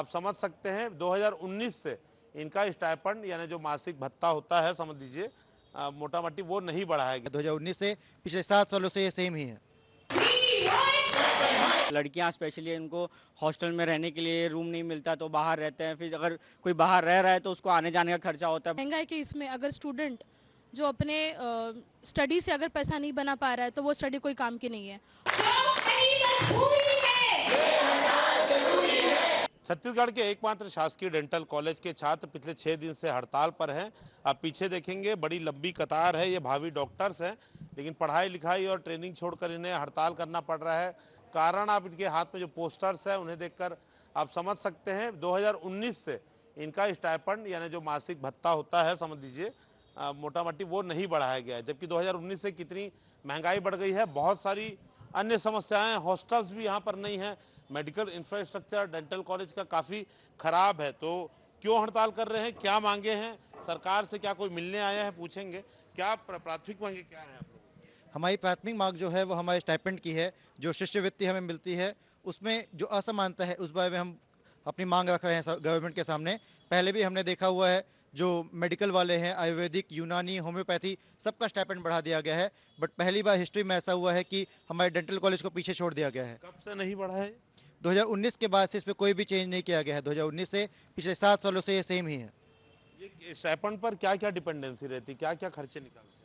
आप समझ सकते हैं 2019 से इनका स्टाइपेंड यानी जो मासिक भत्ता होता है, समझ लीजिए मोटा मोटी, वो नहीं बढ़ाया गया। 2019 से पिछले 7 सालों से ये सेम ही है। लड़कियां स्पेशली इनको हॉस्टल में रहने के लिए रूम नहीं मिलता तो बाहर रहते हैं। फिर अगर कोई बाहर रह रहा है तो उसको आने जाने का खर्चा होता है। महंगाई के इसमें अगर स्टूडेंट जो अपने स्टडी से अगर पैसा नहीं बना पा रहा है तो वो स्टडी कोई काम की नहीं है। छत्तीसगढ़ के एकमात्र शासकीय डेंटल कॉलेज के छात्र पिछले 6 दिन से हड़ताल पर हैं। आप पीछे देखेंगे बड़ी लंबी कतार है, ये भावी डॉक्टर्स हैं, लेकिन पढ़ाई लिखाई और ट्रेनिंग छोड़कर इन्हें हड़ताल करना पड़ रहा है। कारण आप इनके हाथ में जो पोस्टर्स हैं उन्हें देखकर आप समझ सकते हैं। 2019 से इनका स्टाइपेंड यानी जो मासिक भत्ता होता है, समझ लीजिए मोटा मोटी, वो नहीं बढ़ाया गया है। जबकि 2019 से कितनी महंगाई बढ़ गई है, बहुत सारी अन्य समस्याएं, हॉस्टल्स भी यहाँ पर नहीं हैं, मेडिकल इंफ्रास्ट्रक्चर डेंटल कॉलेज का काफ़ी खराब है। तो क्यों हड़ताल कर रहे हैं, क्या मांगे हैं, सरकार से क्या कोई मिलने आया है, पूछेंगे। क्या प्राथमिक मांगे क्या है आप लोग? हमारी प्राथमिक मांग जो है वो हमारे स्टाइपेंड की है। जो शिष्यवृत्ति हमें मिलती है उसमें जो असमानता है उस बारे में हम अपनी मांग रख रहे हैं गवर्नमेंट के सामने। पहले भी हमने देखा हुआ है, जो मेडिकल वाले हैं, आयुर्वेदिक, यूनानी, होम्योपैथी, सबका स्टाइपेंड बढ़ा दिया गया है। बट पहली बार हिस्ट्री में ऐसा हुआ है कि हमारे डेंटल कॉलेज को पीछे छोड़ दिया गया है। कब से नहीं बढ़ा है? 2019 के बाद से इस पर कोई भी चेंज नहीं किया गया है। 2019 से पिछले 7 सालों से ये सेम ही है। ये स्टाइपेंड पर क्या क्या डिपेंडेंसी रहती, क्या क्या खर्चे निकालते हैं?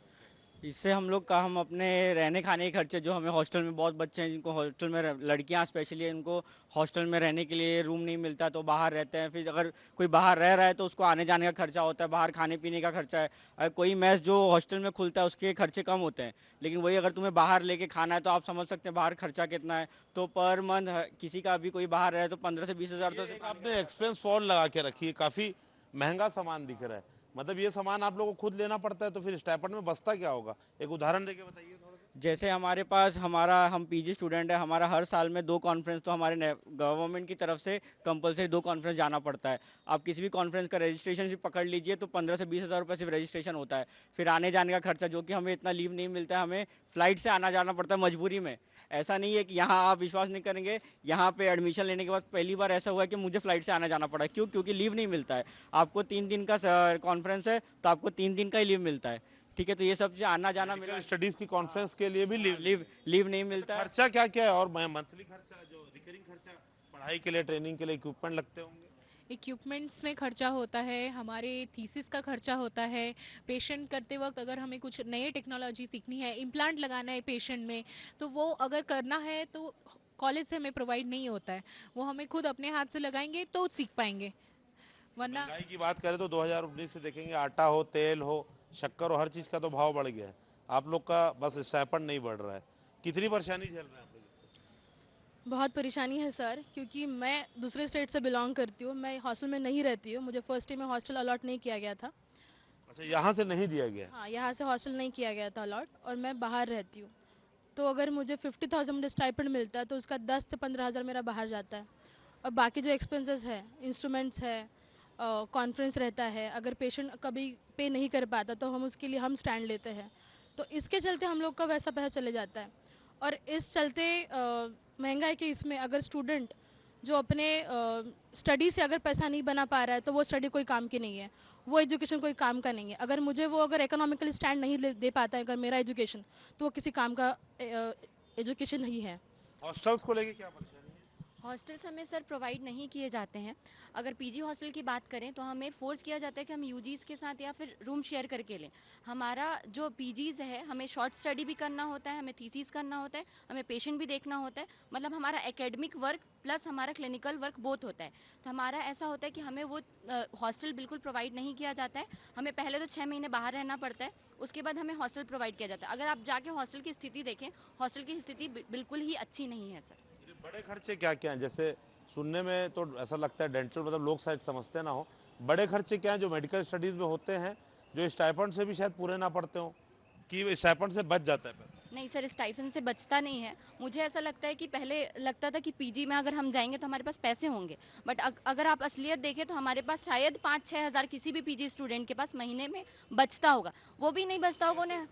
इससे हम अपने रहने खाने के खर्चे, जो हमें हॉस्टल में बहुत बच्चे हैं जिनको हॉस्टल में लड़कियां स्पेशली इनको हॉस्टल में रहने के लिए रूम नहीं मिलता तो बाहर रहते हैं। फिर अगर कोई बाहर रह रहा है तो उसको आने जाने का खर्चा होता है, बाहर खाने पीने का खर्चा है। अगर कोई मैस जो हॉस्टल में खुलता है उसके खर्चे कम होते हैं, लेकिन वही अगर तुम्हें बाहर लेके खाना है तो आप समझ सकते हैं बाहर खर्चा कितना है। तो पर मंथ किसी का भी कोई बाहर रहे तो 15 से 20 हज़ार तो आपने एक्सपेंस फॉल लगा के रखी है, काफ़ी महंगा सामान दिख रहा है। मतलब ये सामान आप लोगों को खुद लेना पड़ता है, तो फिर स्टाइपेंड में बचता क्या होगा? एक उदाहरण देके बताइए थोड़ा सा। जैसे हमारे पास हम पीजी स्टूडेंट है, हमारा हर साल में 2 कॉन्फ्रेंस तो हमारे गवर्नमेंट की तरफ से कंपलसरी 2 कॉन्फ्रेंस जाना पड़ता है। आप किसी भी कॉन्फ्रेंस का रजिस्ट्रेशन भी पकड़ लीजिए तो 15 से 20 हज़ार रुपये सिर्फ रजिस्ट्रेशन होता है। फिर आने जाने का खर्चा, जो कि हमें इतना लीव नहीं मिलता है, हमें फ़्लाइट से आना जाना पड़ता है मजबूरी में। ऐसा नहीं है कि यहाँ आप विश्वास नहीं करेंगे, यहाँ पे एडमिशन लेने के बाद पहली बार ऐसा हुआ है कि मुझे फ़्लाइट से आना जाना पड़ा। क्यों? क्योंकि लीव नहीं मिलता है। आपको 3 दिन का कॉन्फ्रेंस है तो आपको 3 दिन का ही लीव मिलता है। ठीक है, तो ये सब से आना जाना मिला। स्टडीज की कॉन्फ्रेंस के लिए भी लीव नहीं मिलता है। खर्चा क्या क्या है? और मंथली खर्चा, जो रिकरिंग खर्चा, पढ़ाई के लिए, ट्रेनिंग के लिए इक्विपमेंट लगते होंगे। इक्विपमेंट्स में खर्चा होता है, हमारे थीसिस का खर्चा होता है, पेशेंट करते वक्त अगर हमें कुछ नए टेक्नोलॉजी सीखनी है, इम्प्लांट लगाना है पेशेंट में, तो वो अगर करना है तो कॉलेज से हमें प्रोवाइड नहीं होता है। वो हमें खुद अपने हाथ से लगाएंगे तो सीख पाएंगे, वरना। महंगाई की बात करें तो 2019 से देखेंगे, आटा हो, तेल हो, शक्कर हो, हर चीज़ का तो भाव बढ़ गया है। आप लोग का बस स्टाइपेंड नहीं बढ़ रहा है। कितनी परेशानी झेल रहे हैं आप लोग? बहुत परेशानी है सर, क्योंकि मैं दूसरे स्टेट से बिलोंग करती हूँ, मैं हॉस्टल में नहीं रहती हूँ। मुझे फर्स्ट टाइम में हॉस्टल अलॉट नहीं किया गया था। अच्छा, यहाँ से नहीं दिया गया? हाँ, यहाँ से हॉस्टल नहीं किया गया था अलॉट, और मैं बाहर रहती हूँ। तो अगर मुझे 50,000 मुझे स्टाइपेंड मिलता है तो उसका 10 से 15,000 मेरा बाहर जाता है। और बाकी जो एक्सपेंसेस है, इंस्ट्रूमेंट्स है, कॉन्फ्रेंस रहता है, अगर पेशेंट कभी पे नहीं कर पाता तो हम उसके लिए हम स्टैंड लेते हैं। तो इसके चलते हम लोग का वैसा पैसा चले जाता है। और इस चलते महंगाई के इसमें अगर स्टूडेंट जो अपने स्टडी से अगर पैसा नहीं बना पा रहा है तो वो स्टडी कोई काम की नहीं है, वो एजुकेशन कोई काम का नहीं है। अगर मुझे वो अगर इकोनॉमिकली स्टैंड नहीं दे पाता है अगर मेरा एजुकेशन, तो वो किसी काम का एजुकेशन नहीं है। हॉस्टल्स को लेके क्या परेशानी है? हॉस्टल्स हमें सर प्रोवाइड नहीं किए जाते हैं। अगर पीजी हॉस्टल की बात करें तो हमें फोर्स किया जाता है कि हम यूजीज़ के साथ या फिर रूम शेयर करके लें। हमारा जो पीजीज़ है, हमें शॉर्ट स्टडी भी करना होता है, हमें थीसिस करना होता है, हमें पेशेंट भी देखना होता है। मतलब हमारा एकेडमिक वर्क प्लस हमारा क्लिनिकल वर्क बोथ होता है। तो हमारा ऐसा होता है कि हमें वो हॉस्टल बिल्कुल प्रोवाइड नहीं किया जाता है। हमें पहले तो 6 महीने बाहर रहना पड़ता है, उसके बाद हमें हॉस्टल प्रोवाइड किया जाता है। अगर आप जाके हॉस्टल की स्थिति देखें, हॉस्टल की स्थिति बिल्कुल ही अच्छी नहीं है सर। बड़े खर्चे क्या क्या हैं? जैसे सुनने में तो ऐसा लगता है डेंटल मतलब लोग शायद समझते ना हो, बड़े खर्चे क्या हैं जो मेडिकल स्टडीज़ में होते हैं, जो स्टाइपेंड से भी शायद पूरे ना पड़ते हो, कि स्टाइपेंड से बच जाता है पैसा? नहीं सर, स्टाइफन से बचता नहीं है। मुझे ऐसा लगता है कि पहले लगता था कि पीजी में अगर हम जाएंगे तो हमारे पास पैसे होंगे, बट अगर आप असलियत देखें तो हमारे पास शायद 5-6 हज़ार किसी भी पीजी स्टूडेंट के पास महीने में बचता होगा। वो भी नहीं बचता होगा उन्हें।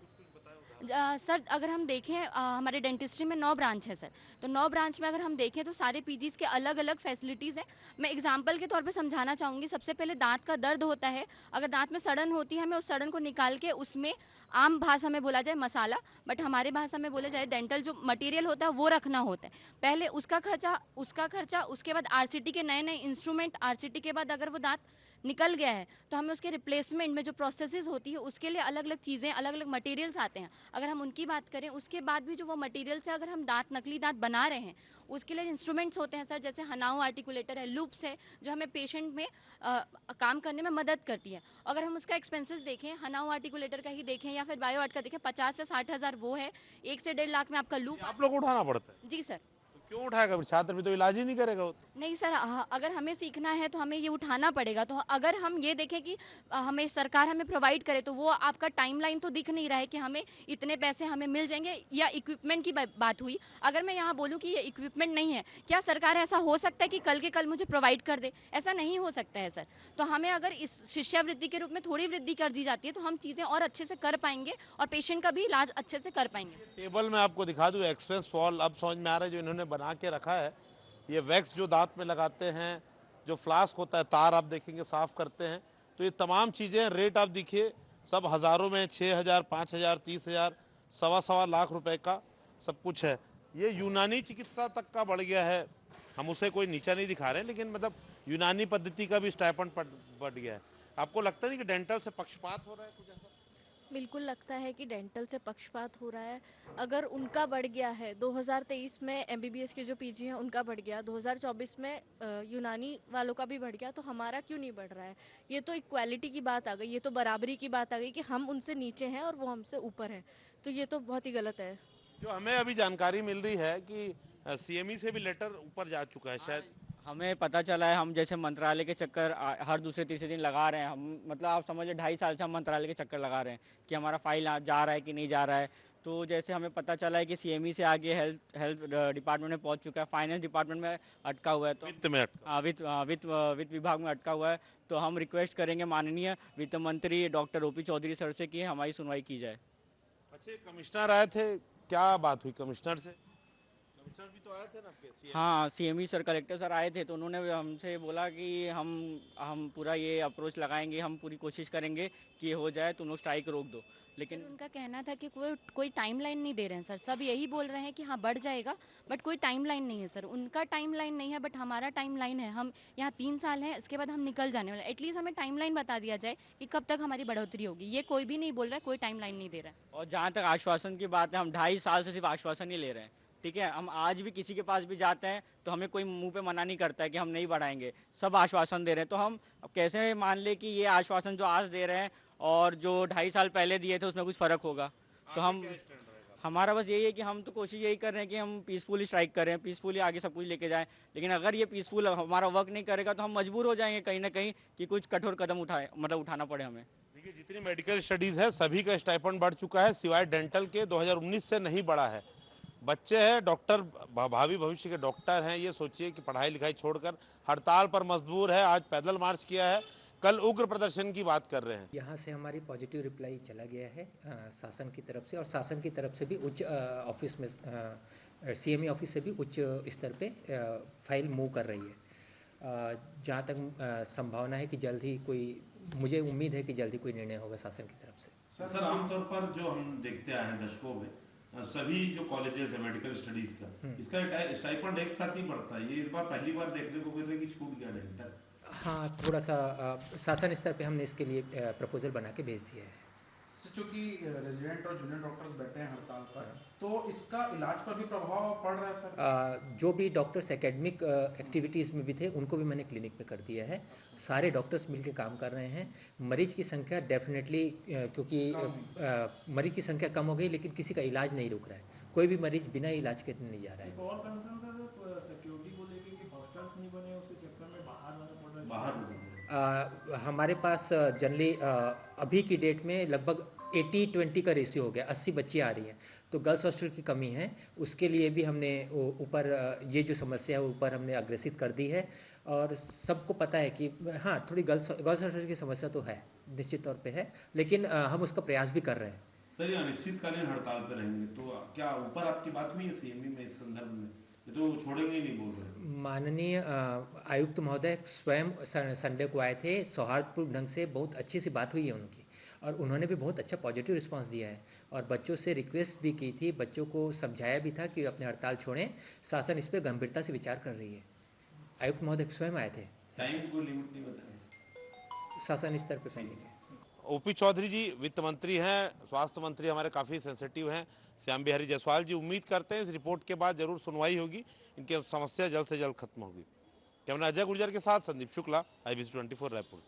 सर अगर हम देखें हमारे डेंटिस्ट्री में 9 ब्रांच है सर। तो 9 ब्रांच में अगर हम देखें तो सारे पीजीज़ के अलग अलग फैसिलिटीज़ हैं। मैं एग्जांपल के तौर पे समझाना चाहूँगी। सबसे पहले दांत का दर्द होता है, अगर दांत में सड़न होती है, हमें उस सड़न को निकाल के उसमें आम भाषा में बोला जाए मसाला, बट हमारे भाषा में बोले जाए डेंटल जो मटेरियल होता है वो रखना होता है। पहले उसका खर्चा, उसके बाद आरसीटी के नए नए इंस्ट्रूमेंट, आरसीटी के बाद अगर वो दांत निकल गया है तो हमें उसके रिप्लेसमेंट में जो प्रोसेसेस होती है उसके लिए अलग अलग चीज़ें, अलग अलग मटेरियल्स आते हैं। अगर हम उनकी बात करें, उसके बाद भी जो वो मटेरियल से अगर हम नकली दांत बना रहे हैं उसके लिए इंस्ट्रूमेंट्स होते हैं सर, जैसे हनाओ आर्टिकुलेटर है, लूप्स है, जो हमें पेशेंट में काम करने में मदद करती है। अगर हम उसका एक्सपेंसेस देखें, हनाओ आर्टिकुलेटर का ही देखें या फिर बायो आर्ट का देखें, 50 से 60 हज़ार वो है, 1 से 1.5 लाख में आपका लूप। आप लोग को उठाना पड़ता है? जी सर। तो क्यों उठाएगा? फिर छात्र भी तो इलाज ही नहीं करेगा वो तो। नहीं सर, अगर हमें सीखना है तो हमें ये उठाना पड़ेगा। तो अगर हम ये देखें कि हमें सरकार हमें प्रोवाइड करे तो वो आपका टाइमलाइन तो दिख नहीं रहा है कि हमें इतने पैसे हमें मिल जाएंगे, या इक्विपमेंट की बात हुई। अगर मैं यहाँ बोलूँ कि ये इक्विपमेंट नहीं है, क्या सरकार ऐसा हो सकता है कि कल के कल मुझे प्रोवाइड कर दे? ऐसा नहीं हो सकता है सर। तो हमें अगर इस शिष्यवृत्ति के रूप में थोड़ी वृद्धि कर दी जाती है तो हम चीज़ें और अच्छे से कर पाएंगे और पेशेंट का भी इलाज अच्छे से कर पाएंगे। टेबल में आपको दिखा दूँ, एक्सप्रेस फॉल अब समझ में आ रहा है जो इन्होंने बना के रखा है। ये वैक्स जो दांत में लगाते हैं, जो फ्लास्क होता है, तार आप देखेंगे साफ करते हैं, तो ये तमाम चीज़ें, रेट आप देखिए सब हज़ारों में, 6,000, 5,000, 30,000, सवा लाख रुपए का सब कुछ है। ये यूनानी चिकित्सा तक का बढ़ गया है। हम उसे कोई नीचा नहीं दिखा रहे हैं, लेकिन मतलब यूनानी पद्धति का भी स्टाइपेंड बढ़ गया है। आपको लगता नहीं कि डेंटल से पक्षपात हो रहा है कुछ ऐसा? बिल्कुल लगता है कि डेंटल से पक्षपात हो रहा है। अगर उनका बढ़ गया है, 2023 में एमबीबीएस के जो पीजी हैं उनका बढ़ गया, 2024 में यूनानी वालों का भी बढ़ गया, तो हमारा क्यों नहीं बढ़ रहा है? ये तो इक्वालिटी की बात आ गई, ये तो बराबरी की बात आ गई कि हम उनसे नीचे हैं और वो हमसे ऊपर हैं। तो ये तो बहुत ही गलत है। जो हमें अभी जानकारी मिल रही है कि सीएमई से भी लेटर ऊपर जा चुका है शायद। हमें पता चला है, हम जैसे मंत्रालय के चक्कर हर दूसरे तीसरे दिन लगा रहे हैं। हम मतलब आप समझिए 2.5 साल से हम मंत्रालय के चक्कर लगा रहे हैं कि हमारा फाइल जा रहा है कि नहीं जा रहा है। तो जैसे हमें पता चला है कि सीएमई से आगे हेल्थ डिपार्टमेंट में पहुंच चुका है, फाइनेंस डिपार्टमेंट में अटका हुआ है, तो वित्त में अटका। वित्त विभाग में अटका हुआ है। तो हम रिक्वेस्ट करेंगे माननीय वित्त मंत्री डॉक्टर ओपी चौधरी सर से कि हमारी सुनवाई की जाए। अच्छा, कमिश्नर आए थे, क्या बात हुई कमिश्नर से? कमिश्नर भी तो आए थे ना आपके CM? हाँ, सीएमई सर, कलेक्टर सर आए थे, तो उन्होंने हमसे बोला कि हम पूरा ये अप्रोच लगाएंगे, हम पूरी कोशिश करेंगे कि ये हो जाए, तुम लोग स्ट्राइक रोक दो। लेकिन सर उनका कहना था कि कोई टाइमलाइन नहीं दे रहे हैं सर। सब यही बोल रहे हैं कि हाँ बढ़ जाएगा, बट कोई टाइमलाइन नहीं है सर। उनका टाइमलाइन नहीं है, बट हमारा टाइमलाइन है। हम यहाँ 3 साल हैं, इसके बाद हम निकल जाने वाले। एटलीस्ट हमें टाइमलाइन बता दिया जाए कि कब तक हमारी बढ़ोतरी होगी। ये कोई भी नहीं बोल रहा है, कोई टाइमलाइन नहीं दे रहा है। और जहाँ तक आश्वासन की बात है, हम 2.5 साल से सिर्फ आश्वासन ही ले रहे हैं, ठीक है। हम आज भी किसी के पास भी जाते हैं तो हमें कोई मुंह पे मना नहीं करता है कि हम नहीं बढ़ाएंगे, सब आश्वासन दे रहे हैं। तो हम अब कैसे मान ले कि ये आश्वासन जो आज दे रहे हैं और जो 2.5 साल पहले दिए थे उसमें कुछ फ़र्क होगा? तो हम, हमारा बस यही है कि हम तो कोशिश यही कर रहे हैं कि हम पीसफुली स्ट्राइक करें, पीसफुली आगे सब कुछ लेके जाएं। लेकिन अगर ये पीसफुल हमारा वर्क नहीं करेगा तो हम मजबूर हो जाएंगे कहीं ना कहीं कि कुछ कठोर कदम उठाना पड़े हमें। देखिए, जितनी मेडिकल स्टडीज़ है सभी का स्टाइपेंड बढ़ चुका है, सिवाय डेंटल के 2019 से नहीं बढ़ा है। बच्चे हैं, डॉक्टर, भावी भविष्य के डॉक्टर हैं, ये सोचिए कि पढ़ाई लिखाई छोड़कर हड़ताल पर मजबूर है। आज पैदल मार्च किया है, कल उग्र प्रदर्शन की बात कर रहे हैं। यहाँ से हमारी पॉजिटिव रिप्लाई चला गया है शासन की तरफ से, और शासन की तरफ से भी उच्च ऑफिस में सीएमई ऑफिस से भी उच्च स्तर पे फाइल मूव कर रही है। जहाँ तक संभावना है कि जल्द ही मुझे उम्मीद है कि जल्दी कोई निर्णय होगा शासन की तरफ से। सर, आमतौर पर जो हम देखते आए हैं दशकों में, सभी जो कॉलेजेस है मेडिकल स्टडीज का, इसका स्टाइपेंड एक साथ ही बढ़ता है। ये इस बार पहली बार देखने को मिल रहा है कि छूट गया डेंटल। हाँ, थोड़ा सा शासन स्तर पे हमने इसके लिए प्रपोजल बना के भेज दिया है। चूँकि रेजिडेंट और जूनियर डॉक्टर्स बैठे हैं हड़ताल पर, तो इसका इलाज पर भी प्रभाव पड़ रहा है सर? जो भी डॉक्टर्स एकेडमिक एक्टिविटीज़ में भी थे उनको भी मैंने क्लिनिक में कर दिया है। सारे डॉक्टर्स मिलके काम कर रहे हैं। मरीज की संख्या डेफिनेटली, क्योंकि मरीज की संख्या कम हो गई, लेकिन किसी का इलाज नहीं रुक रहा है। कोई भी मरीज बिना इलाज के नहीं जा रहा है। और कंसर्न था सिक्योरिटी को लेके कि हॉस्टल्स नहीं बने, उसके चक्कर में बाहर हमारे पास जनरली अभी की डेट में लगभग 80-20 का रेशियो हो गया। 80 बच्ची आ रही हैं, तो गर्ल्स हॉस्टल की कमी है। उसके लिए भी हमने ऊपर ये जो समस्या है ऊपर हमने अग्रेसित कर दी है। और सबको पता है कि हाँ, थोड़ी गर्ल्स हॉस्टल की समस्या तो है, निश्चित तौर पे है, लेकिन हम उसका प्रयास भी कर रहे हैं। सर ये अनिश्चितकालीन हड़ताल पे रहेंगे तो क्या ऊपर आपकी बात हुई है सीएमई में इस संदर्भ में? ये तो छोड़ेंगे ही नहीं बोल रहे। माननीय आयुक्त महोदय स्वयं संडे को आए थे, सौहार्दपूर्ण ढंग से बहुत अच्छी सी बात हुई है उनकी, और उन्होंने भी बहुत अच्छा पॉजिटिव रिस्पांस दिया है और बच्चों से रिक्वेस्ट भी की थी, बच्चों को समझाया भी था कि अपने हड़ताल छोड़ें, शासन इस पर गंभीरता से विचार कर रही है। आयुक्त महोदय स्वयं आए थे। टाइम को लिमिट नहीं बताया, शासन इस स्तर पर फैलेंगे। ओपी चौधरी जी वित्त मंत्री हैं, स्वास्थ्य मंत्री हमारे काफ़ी सेंसिटिव हैं, श्याम बिहारी जायसवाल जी। उम्मीद करते हैं इस रिपोर्ट के बाद जरूर सुनवाई होगी, इनकी समस्या जल्द से जल्द खत्म होगी। कैमरा अजय गुर्जर के साथ संदीप शुक्ला, IBC 24 रायपुर से।